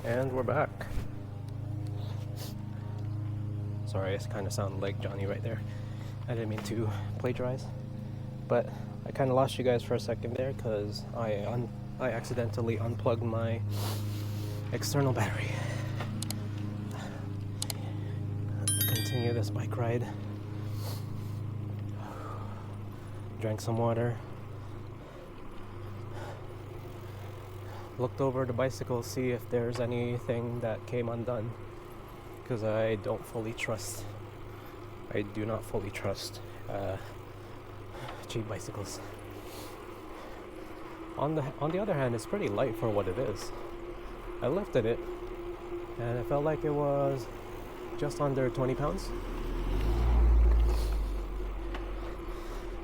And we're back. Sorry, I kind of sound like Johnny right there. I didn't mean to plagiarize, but I kind of lost you guys for a second there because I accidentally unplugged my external battery. Continue this bike ride. Drank some water. Looked over the bicycle, see if there's anything that came undone, because I do not fully trust cheap bicycles. On the other hand, it's pretty light for what it is. I lifted it and it felt like it was just under 20 pounds.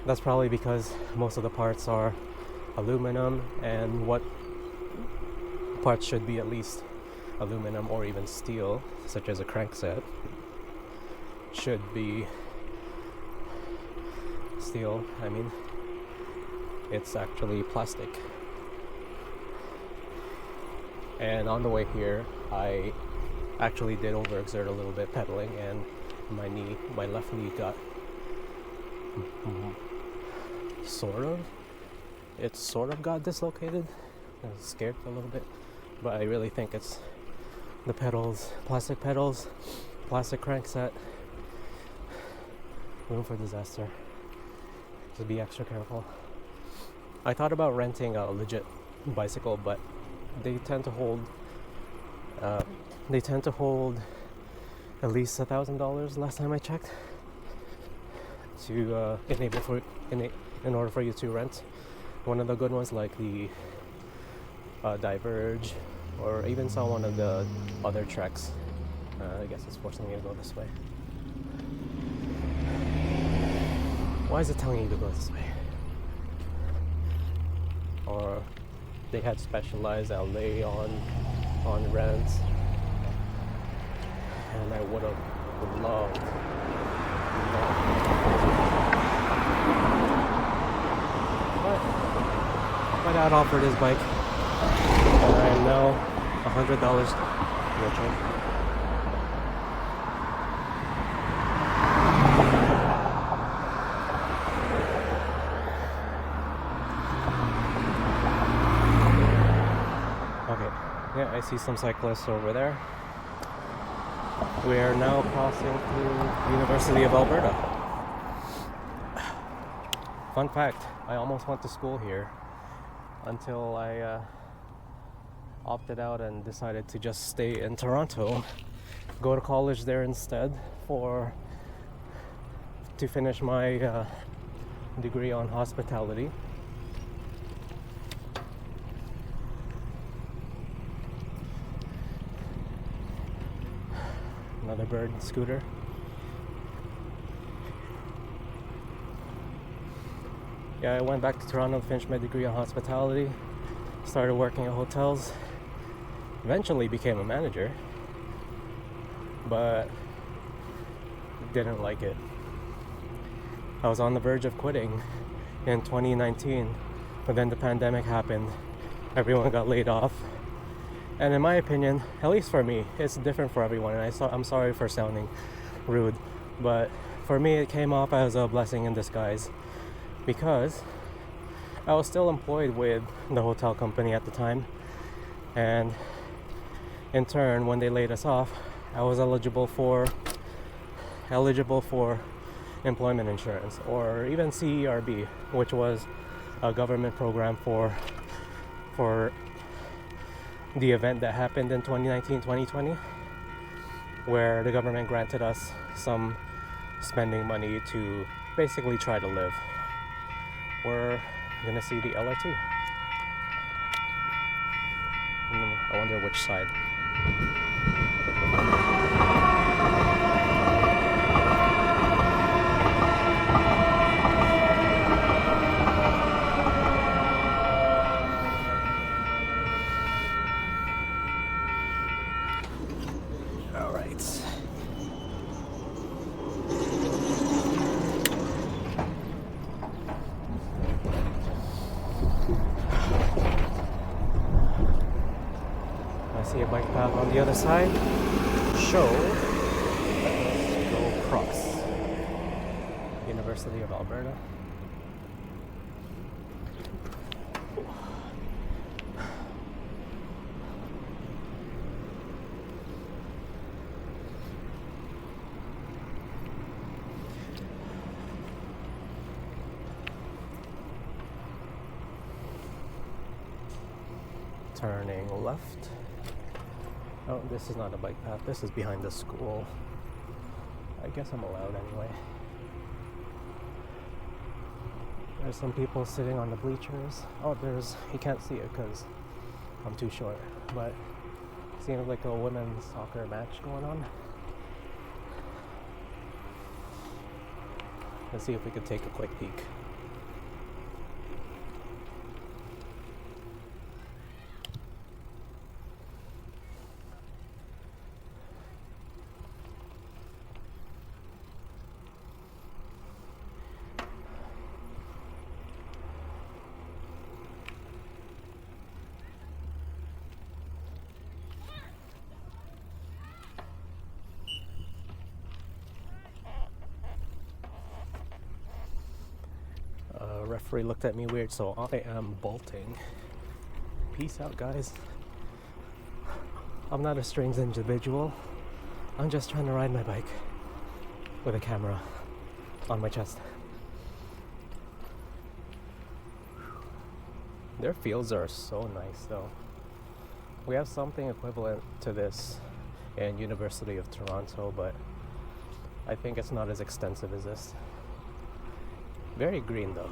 That's probably because most of the parts are aluminum, and what parts should be at least aluminum or even steel, such as a crankset, should be steel. I mean, it's actually plastic. And on the way here, I actually did overexert a little bit pedaling, and my left knee got sort of got dislocated. I was scared for a little bit, but I really think it's the pedals, plastic crankset. Room for disaster. So be extra careful. I thought about renting a legit bicycle, but they tend to hold at least $1,000 last time I checked to in order for you to rent one of the good ones, like the Diverge, or even saw one of the other Treks. I guess it's forcing me to go this way. Why is it telling you to go this way? Or they had Specialized LA on rent, and I would have loved. But my dad offered his bike, and I am now $100 richer. Yeah, I see some cyclists over there. We are now crossing through University of Alberta. Fun fact, I almost went to school here until I opted out and decided to just stay in Toronto, go to college there instead to finish my degree on hospitality. Another bird scooter. Yeah, I went back to Toronto, finished my degree on hospitality, started working at hotels, eventually became a manager, but didn't like it. I was on the verge of quitting in 2019, but then the pandemic happened, everyone got laid off. And in my opinion, at least for me, it's different for everyone, and I'm sorry for sounding rude, but for me it came off as a blessing in disguise, because I was still employed with the hotel company at the time, and in turn, when they laid us off, I was eligible for employment insurance, or even CERB, which was a government program for the event that happened in 2019-2020, where the government granted us some spending money to basically try to live. We're gonna see the LRT. I wonder which side. I see a bike path on the other side. So, let's go cross. University of Alberta. Turning left. Oh, this is not a bike path. This is behind the school. I guess I'm allowed anyway. There's some people sitting on the bleachers. Oh, you can't see it because I'm too short. But it seems like a women's soccer match going on. Let's see if we could take a quick peek. Referee looked at me weird, so I am bolting. Peace out, guys. I'm not a strange individual. I'm just trying to ride my bike with a camera on my chest. Their fields are so nice, though. We have something equivalent to this in University of Toronto, but I think it's not as extensive as this. Very green, though.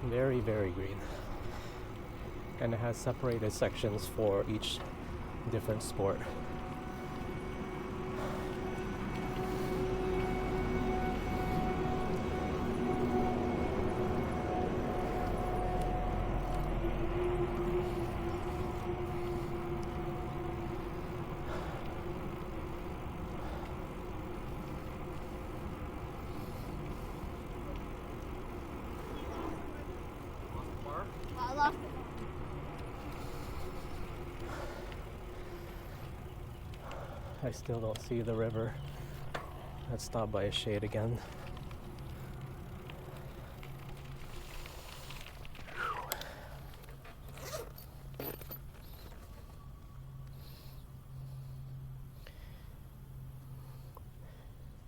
Very, very green. And it has separated sections for each different sport. I still don't see the river. Let's stop by a shade again.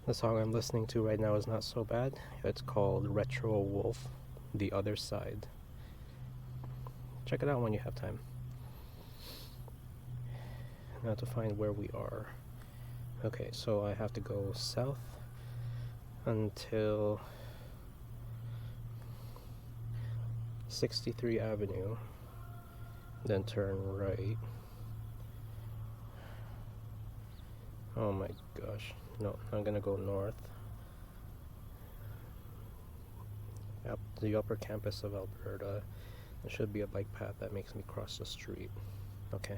The song I'm listening to right now is not so bad. It's called Retro Wolf, The Other Side. Check it out when you have time. Now to find where we are. Okay, so I have to go south until 63 Avenue, then turn right. Oh my gosh, no, I'm gonna go north. Up the upper campus of Alberta. There should be a bike path that makes me cross the street. Okay.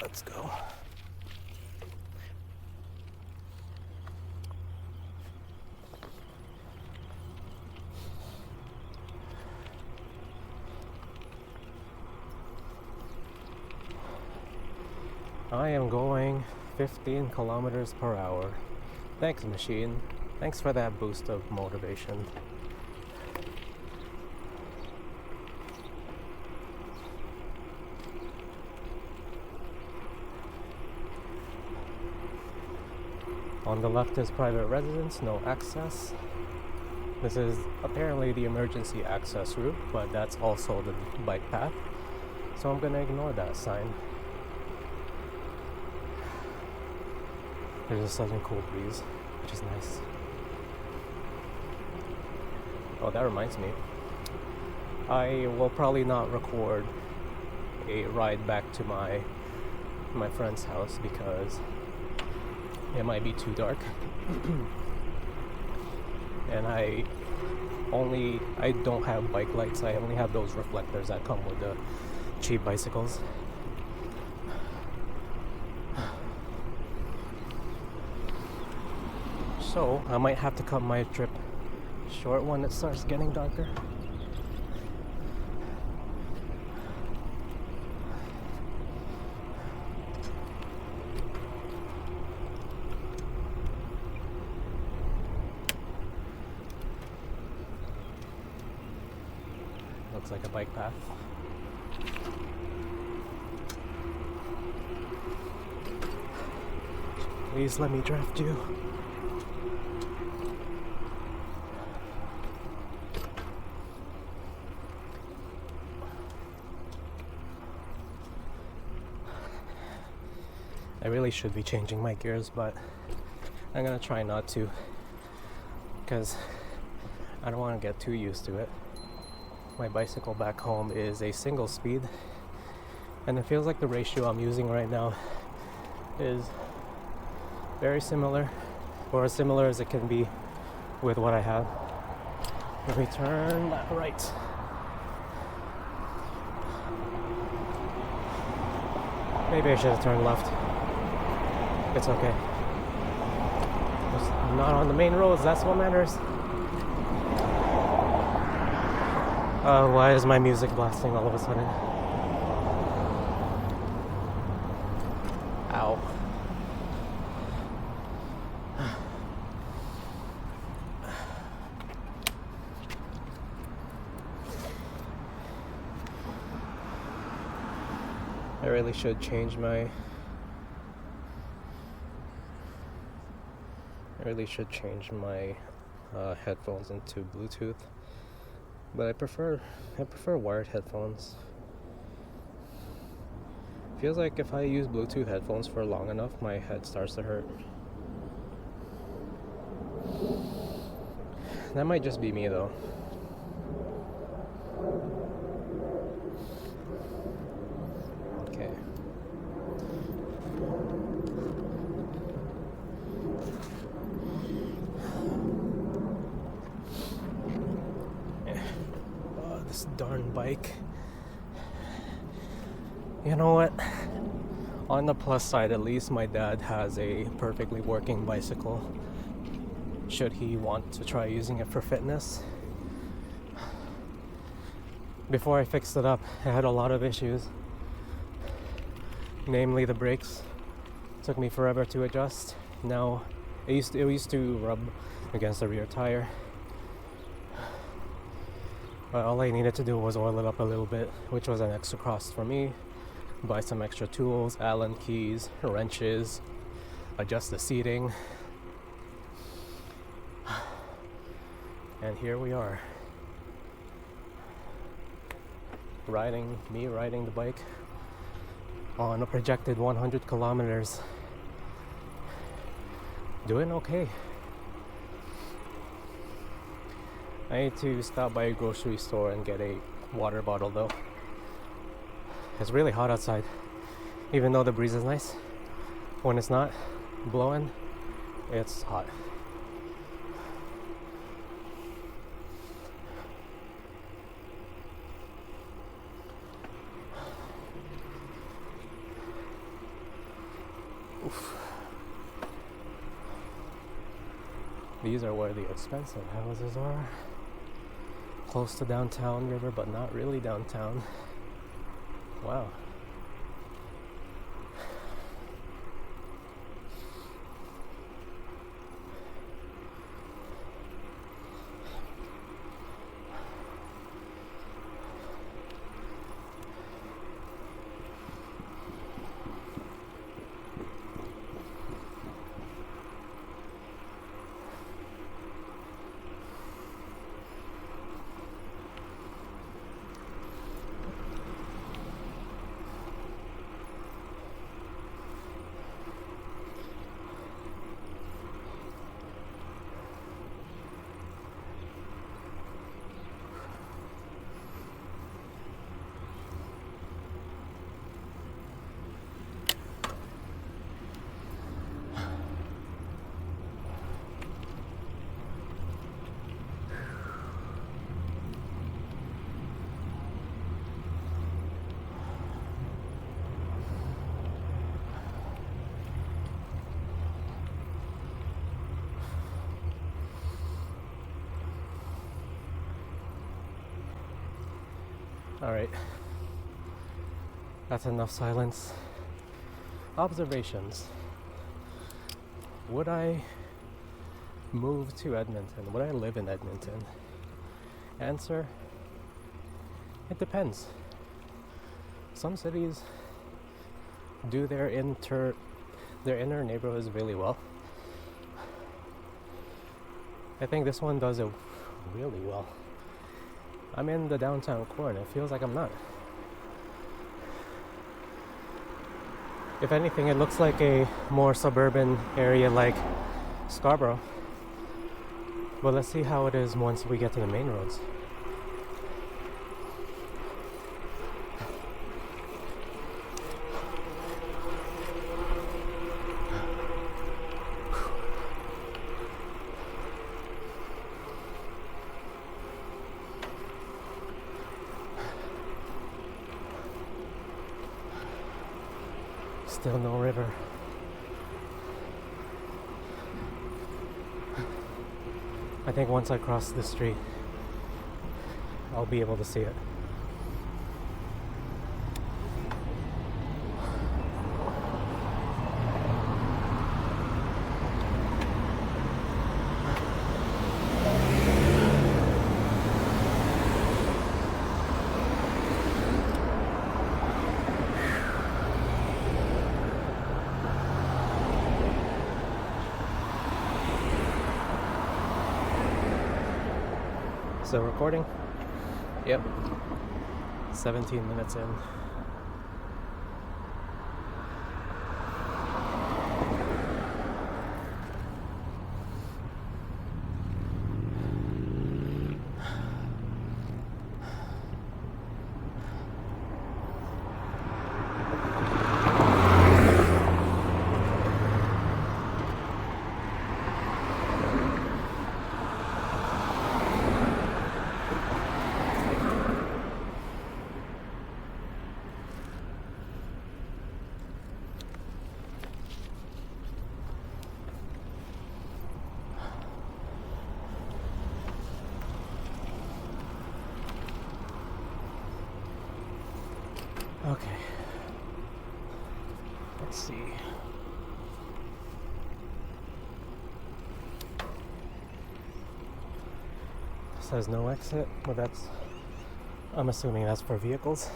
Let's go. I am going 15 kilometers per hour. Thanks, machine. Thanks for that boost of motivation. On the left is private residence, no access. This is apparently the emergency access route, but that's also the bike path. So I'm gonna ignore that sign. There's a southern cool breeze, which is nice. Oh, that reminds me. I will probably not record a ride back to my friend's house because it might be too dark. And I don't have bike lights. I only have those reflectors that come with the cheap bicycles. So I might have to cut my trip short when it starts getting darker. Looks like a bike path. Please let me draft you. I really should be changing my gears, but I'm gonna try not to, because I don't want to get too used to it. My bicycle back home is a single speed, and it feels like the ratio I'm using right now is very similar, or as similar as it can be with what I have. Let me turn that right. Maybe I should have turned left. It's okay. I'm not on the main roads, that's what matters. Why is my music blasting all of a sudden? Ow. I really should change my headphones into Bluetooth, but I prefer wired headphones. Feels like if I use Bluetooth headphones for long enough, my head starts to hurt. That might just be me though. Okay. This darn bike. You know what? On the plus side, at least my dad has a perfectly working bicycle. Should he want to try using it for fitness? Before I fixed it up, I had a lot of issues. Namely, the brakes took me forever to adjust. Now, it used to rub against the rear tire. But all I needed to do was oil it up a little bit, which was an extra cost for me. Buy some extra tools, Allen keys, wrenches, adjust the seating. And here we are. Riding the bike on a projected 100 kilometers. Doing okay. I need to stop by a grocery store and get a water bottle though. It's really hot outside, even though the breeze is nice. When it's not blowing, it's hot. Oof. These are where the expensive houses are. Close to downtown river, but not really downtown. Wow. Alright. That's enough silence. Observations. Would I move to Edmonton? Would I live in Edmonton? Answer: it depends. Some cities do their inner neighborhoods really well. I think this one does it really well. I'm in the downtown core and it feels like I'm not. If anything, it looks like a more suburban area like Scarborough. But let's see how it is once we get to the main roads. Still no river. I think once I cross the street, I'll be able to see it. Still recording? Yep. 17 minutes in. Okay. Let's see. Says no exit, but I'm assuming that's for vehicles.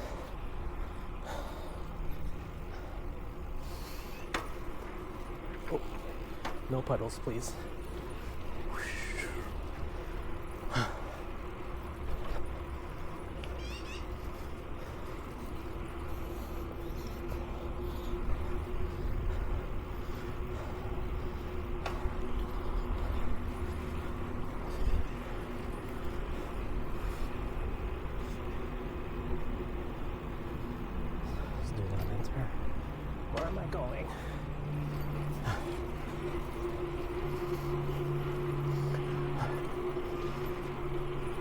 Oh, no puddles, please. Where am I going?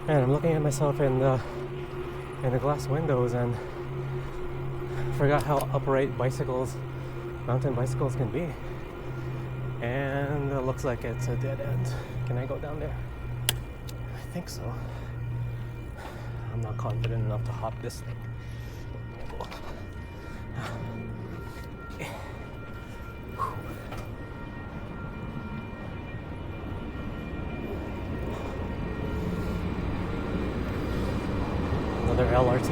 Man, I'm looking at myself in the glass windows and forgot how upright mountain bicycles can be. And it looks like it's a dead end. Can I go down there? I think so. I'm not confident enough to hop this thing. Another LRT.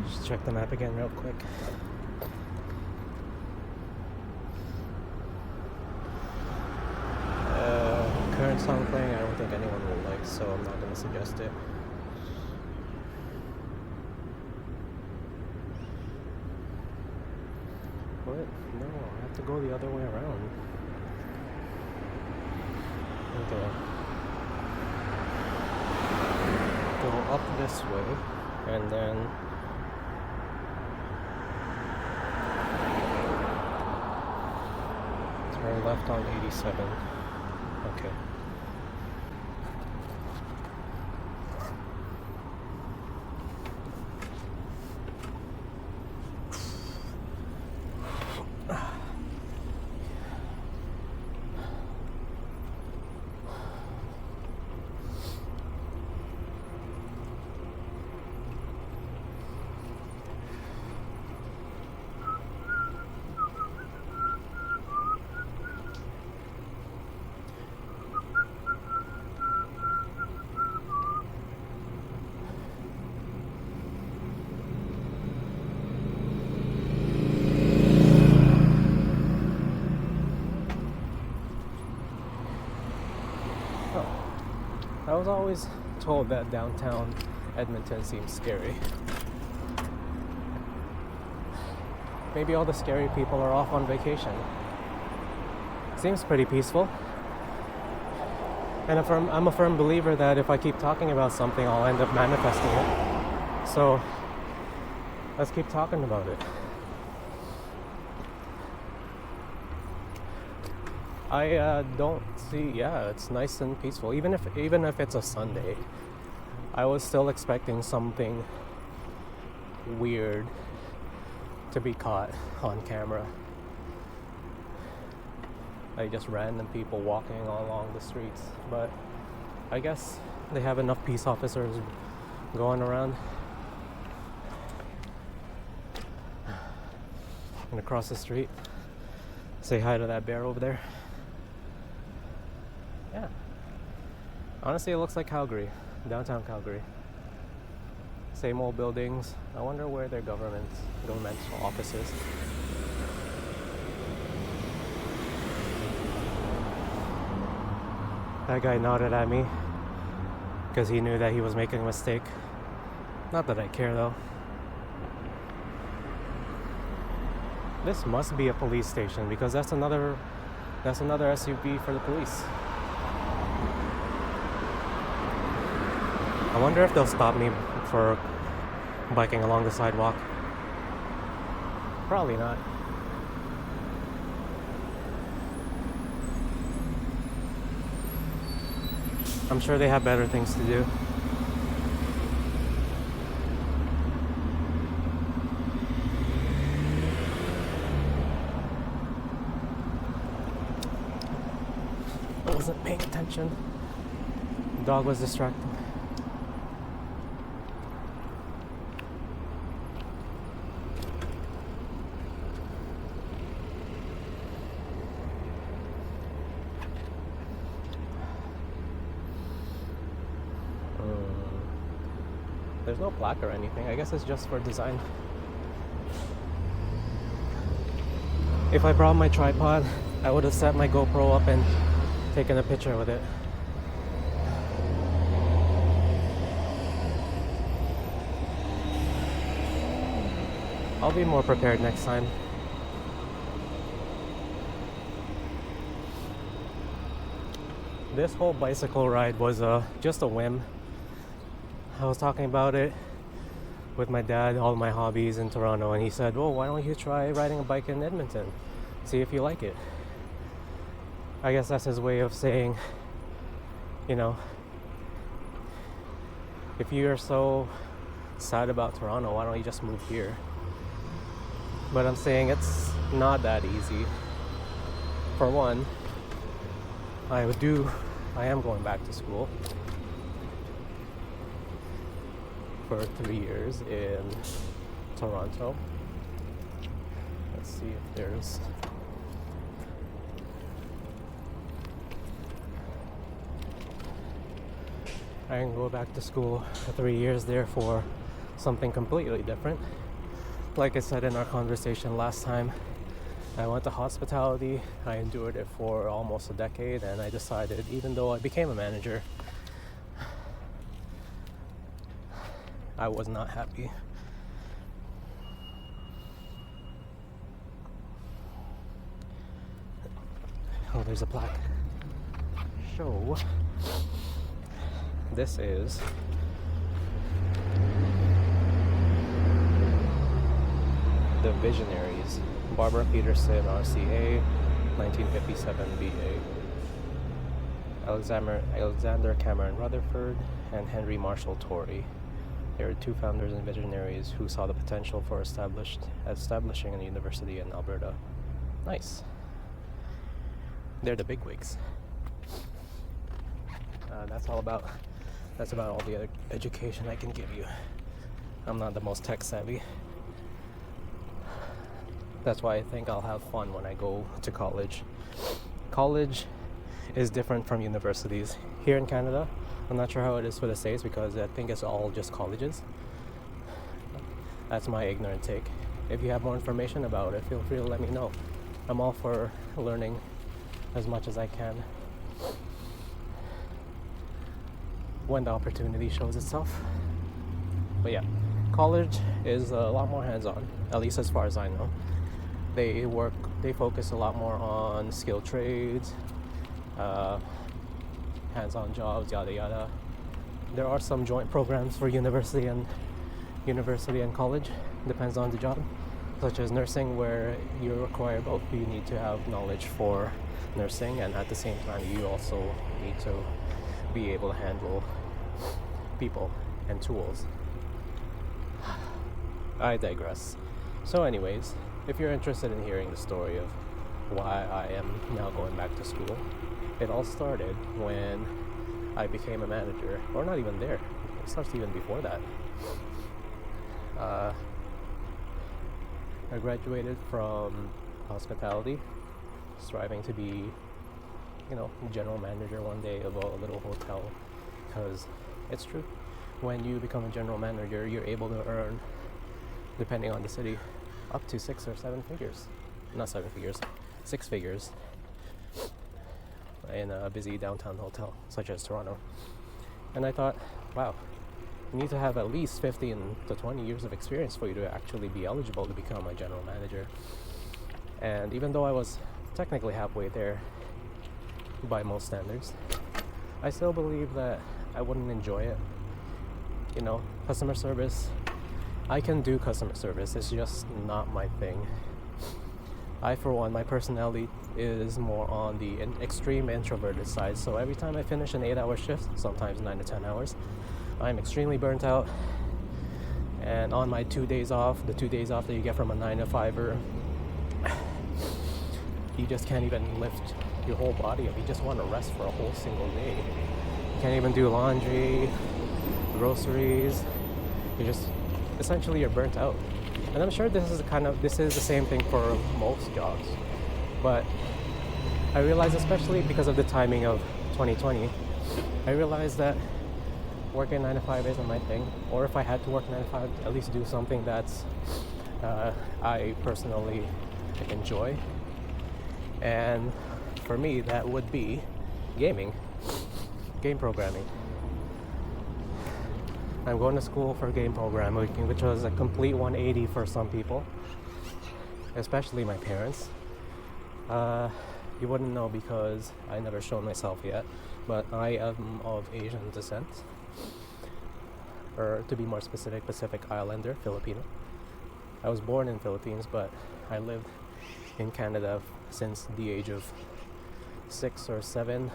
Just check the map again real quick. Current song playing, I don't think anyone will like, so I'm not going to suggest it. What? No, I have to go the other way around. Okay. Go up this way, and then turn left on 87. Okay. I was always told that downtown Edmonton seems scary. Maybe all the scary people are off on vacation. Seems pretty peaceful. And I'm a firm believer that if I keep talking about something, I'll end up manifesting it. So let's keep talking about it. I don't see. Yeah, it's nice and peaceful. Even if it's a Sunday, I was still expecting something weird to be caught on camera. Like just random people walking along the streets. But I guess they have enough peace officers going around. I'm gonna cross the street, say hi to that bear over there. Yeah. Honestly, it looks like Calgary, downtown Calgary. Same old buildings. I wonder where their governmental office is. That guy nodded at me because he knew that he was making a mistake. Not that I care though. This must be a police station because that's another SUV for the police. I wonder if they'll stop me for biking along the sidewalk. Probably not. I'm sure they have better things to do. I wasn't paying attention. The dog was distracting. There's no plaque or anything. I guess it's just for design. If I brought my tripod, I would have set my GoPro up and taken a picture with it. I'll be more prepared next time. This whole bicycle ride was just a whim. I was talking about it with my dad, all my hobbies in Toronto, and he said, well, why don't you try riding a bike in Edmonton? See if you like it. I guess that's his way of saying, you know, if you're so sad about Toronto, why don't you just move here? But I'm saying it's not that easy. For one, I am going back to school for 3 years in Toronto. Let's see if there's I can go back to school for 3 years there for something completely different. Like I said in our conversation last time, I went to hospitality. I endured it for almost a decade, and I decided, even though I became a manager, I was not happy. Oh, there's a plaque. Show. This is the Visionaries. Barbara Peterson, RCA, 1957 BA. Alexander Cameron Rutherford and Henry Marshall Torrey. They were two founders and visionaries who saw the potential for establishing a university in Alberta. Nice. They're the bigwigs. That's about all the education I can give you. I'm not the most tech savvy. That's why I think I'll have fun when I go to college. College is different from universities. Here in Canada, I'm not sure how it is for the States because I think it's all just colleges. That's my ignorant take. If you have more information about it, feel free to let me know. I'm all for learning as much as I can when the opportunity shows itself. But yeah, college is a lot more hands-on, at least as far as I know. They focus a lot more on skilled trades, hands-on jobs, yada yada. There are some joint programs for university and college, depends on the job, such as nursing, where you require both. You need to have knowledge for nursing, and at the same time you also need to be able to handle people and tools. I digress. So anyways, if you're interested in hearing the story of why I am now going back to school, it all started when I became a manager, or not even there. It starts even before that. I graduated from hospitality, striving to be, general manager one day of a little hotel, because it's true. When you become a general manager, you're able to earn, depending on the city, up to 6 or 7 figures. Not 7 figures, 6 figures in a busy downtown hotel such as Toronto. And I thought, wow, you need to have at least 15 to 20 years of experience for you to actually be eligible to become a general manager. And even though I was technically halfway there by most standards, I still believe that I wouldn't enjoy it. Customer service, I can do customer service, it's just not my thing. I, for one, my personality is more on the extreme introverted side, so every time I finish an 8-hour shift, sometimes 9 to 10 hours, I'm extremely burnt out. And on my 2 days off, the 2 days off that you get from a 9 to 5er, you just can't even lift your whole body up. You just want to rest for a whole single day. You can't even do laundry, groceries. You're burnt out. And I'm sure this is the same thing for most jobs. But I realized, especially because of the timing of 2020, I realized that working 9 to 5 isn't my thing. Or if I had to work 9 to 5, at least do something that's I personally enjoy. And for me, that would be game programming. I'm going to school for game programming, which was a complete 180 for some people, especially my parents. You wouldn't know because I never shown myself yet, but I am of Asian descent, or to be more specific, Pacific Islander, Filipino. I was born in Philippines, but I lived in Canada since the age of 6 or 7,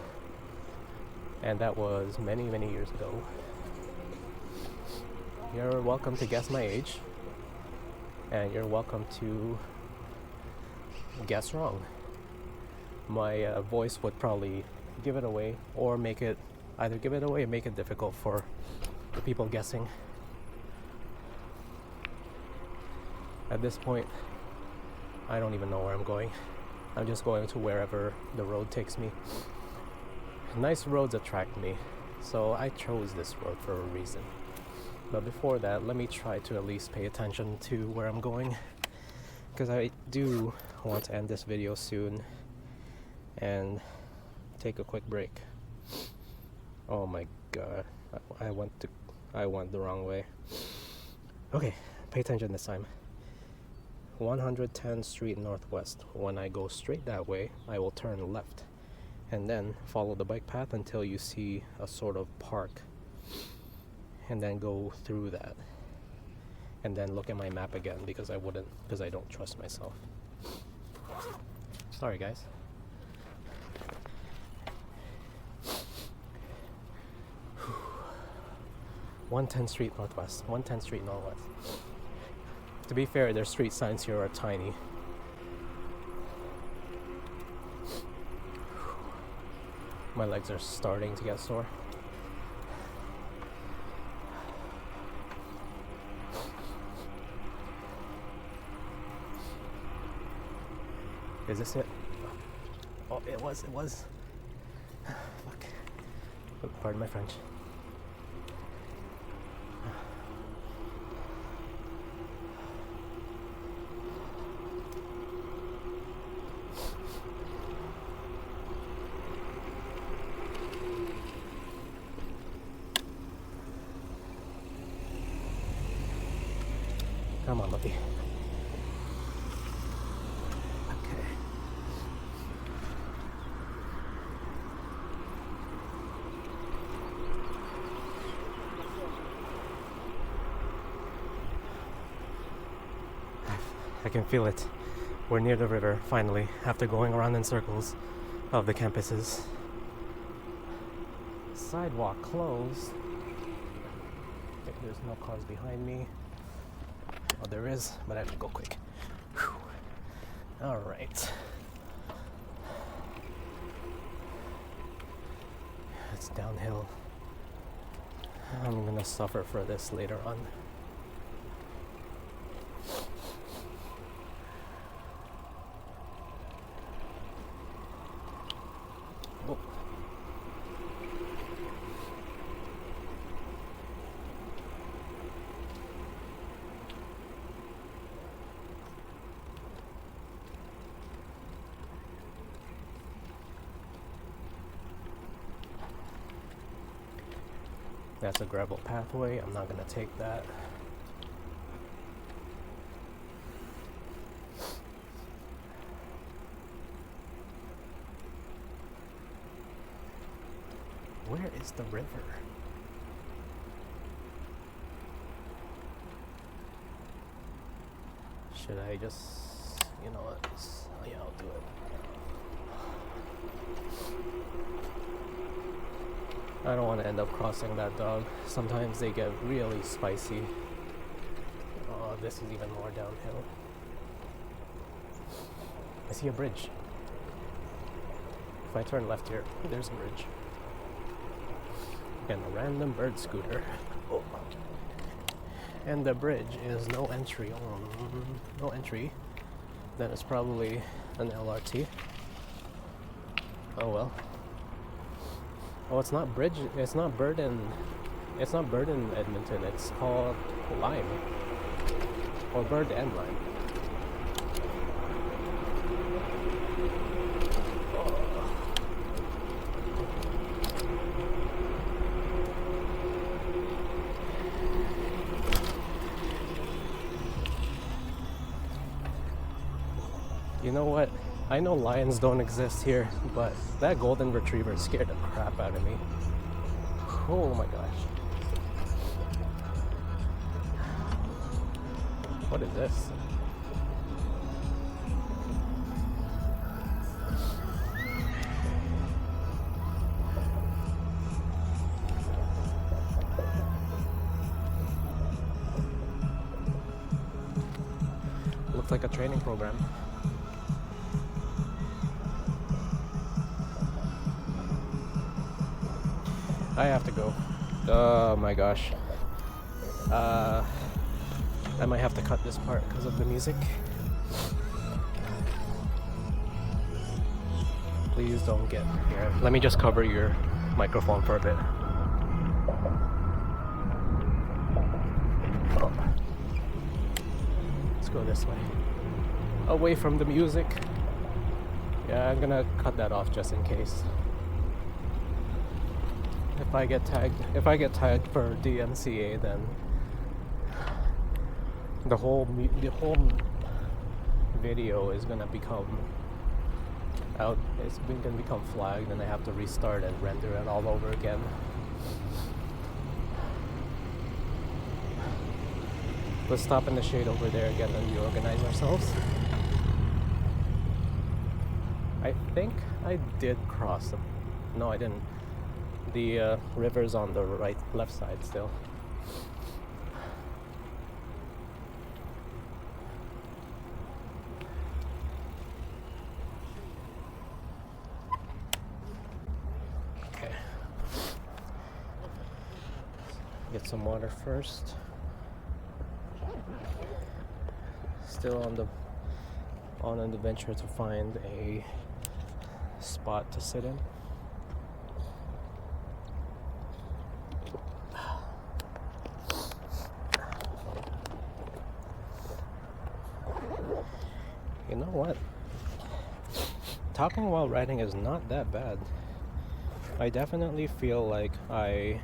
and that was many, many years ago. You're welcome to guess my age, and you're welcome to guess wrong. My voice would probably give it away, or make it difficult for the people guessing. At this point, I don't even know where I'm going. I'm just going to wherever the road takes me. Nice roads attract me, so I chose this road for a reason. But before that, let me try to at least pay attention to where I'm going, because I do want to end this video soon and take a quick break. Oh my god, I went the wrong way. Okay, pay attention this time. 110th Street Northwest. When I go straight that way, I will turn left and then follow the bike path until you see a sort of park, and then go through that, and then look at my map again because I don't trust myself. Sorry guys. 110 Street Northwest. 110 Street Northwest. To be fair, their street signs here are tiny. My legs are starting to get sore. Is this it? Oh, it was. Fuck. Oh, pardon my French. Come on, Lucky. Okay. I can feel it. We're near the river, finally, after going around in circles of the campuses. Sidewalk closed. There's no cars behind me. Oh, there is, but I have to go quick. All right. It's downhill. I'm gonna suffer for this later on. Oh. That's a gravel pathway. I'm not gonna take that. Where is the river? Should I just, you know what? Yeah, I'll do it. I don't want to end up crossing that dog. Sometimes they get really spicy. Oh, this is even more downhill. I see a bridge. If I turn left here, there's a bridge. And a random bird scooter. Oh. And the bridge is no entry. No entry. Then it's probably an LRT. Oh well. Oh, it's not bridge. It's not bird in Edmonton. It's called Lime, or Bird and Lime. You know what? I know lions don't exist here, but that golden retriever scared the crap out of me. Oh my gosh. What is this? Looks like a training program. I have to go. Oh my gosh. I might have to cut this part because of the music. Please don't get here. Let me just cover your microphone for a bit. Oh. Let's go this way. Away from the music. Yeah, I'm gonna cut that off just in case. If I get tagged for DMCA, then the whole video is gonna become out. It's gonna become flagged, and I have to restart and render it all over again. Let's stop in the shade over there again and reorganize ourselves. I think I did cross them. No, I didn't. The river's on the left side still. Get some water first. Still on an adventure to find a spot to sit in. You know what? Talking while riding is not that bad. I definitely feel like I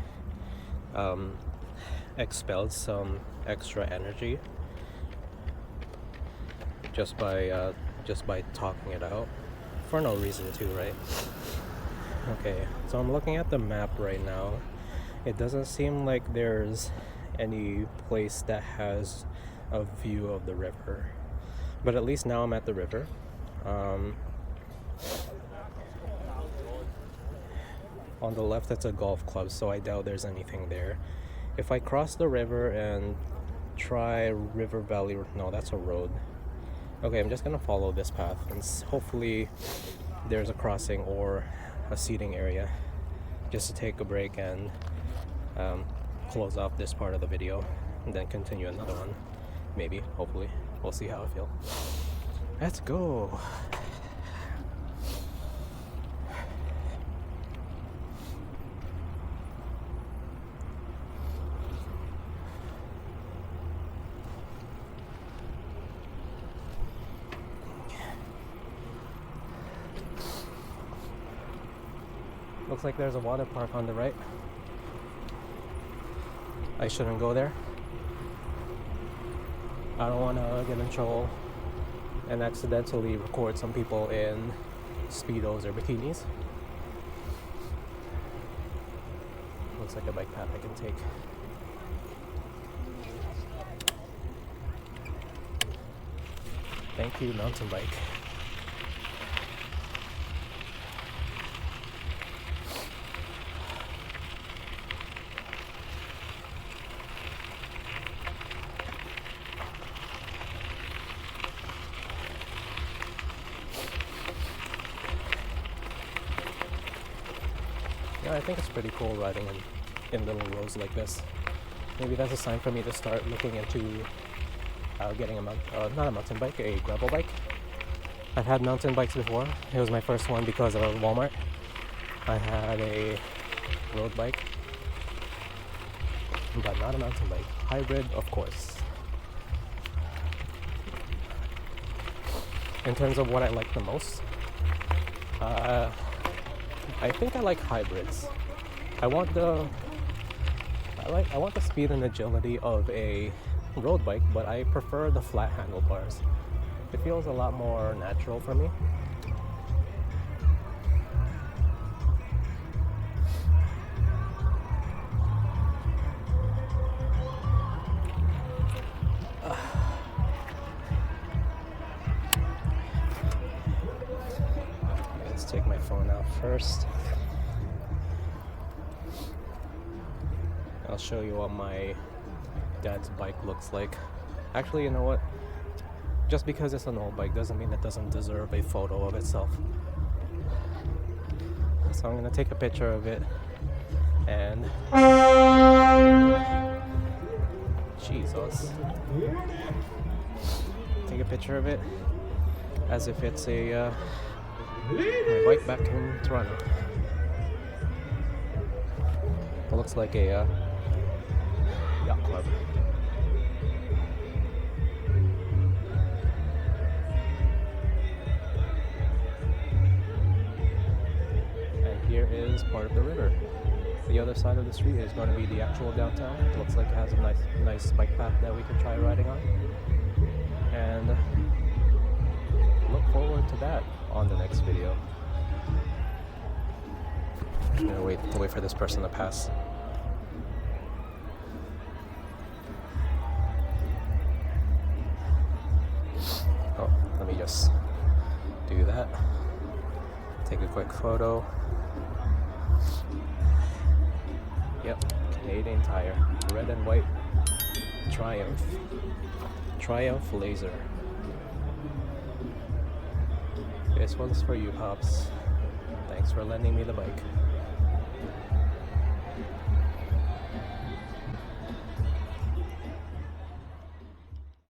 expelled some extra energy just by talking it out for no reason too, right? Okay, so I'm looking at the map right now. It doesn't seem like there's any place that has a view of the river, but at least now I'm at the river. On the left, that's a golf club, so I doubt there's anything there. If I cross the river and try River Valley, no, that's a road. Okay, I'm just gonna follow this path, and hopefully there's a crossing or a seating area, just to take a break and close off this part of the video, and then continue another one. Maybe, hopefully. We'll see how I feel. Let's go. Looks like there's a water park on the right. I shouldn't go there. I don't want to get in trouble and accidentally record some people in Speedos or bikinis. Looks like a bike path I can take. Thank you, mountain bike. Yeah, I think it's pretty cool riding in little roads like this. Maybe that's a sign for me to start looking into getting not a mountain bike, a gravel bike. I've had mountain bikes before. It was my first one because of Walmart. I had a road bike, but not a mountain bike. Hybrid, of course. In terms of what I like the most, I think I like hybrids. I want the speed and agility of a road bike, but I prefer the flat handlebars. It feels a lot more natural for me. Let's take my phone out first. I'll show you what my dad's bike looks like. Actually, you know what? Just because it's an old bike doesn't mean it doesn't deserve a photo of itself. So I'm gonna take a picture of it and Jesus. Take a picture of it as if it's a my bike back in Toronto. It looks like a yacht club. And here is part of the river. The other side of the street is going to be the actual downtown. It looks like it has a nice bike path that we can try riding on. And look forward to that on the next video. I'm gonna wait for this person to pass. Oh, let me just do that. Take a quick photo. Yep, Canadian Tire, red and white, Triumph Laser. This one's for you, Pops. Thanks for lending me the bike.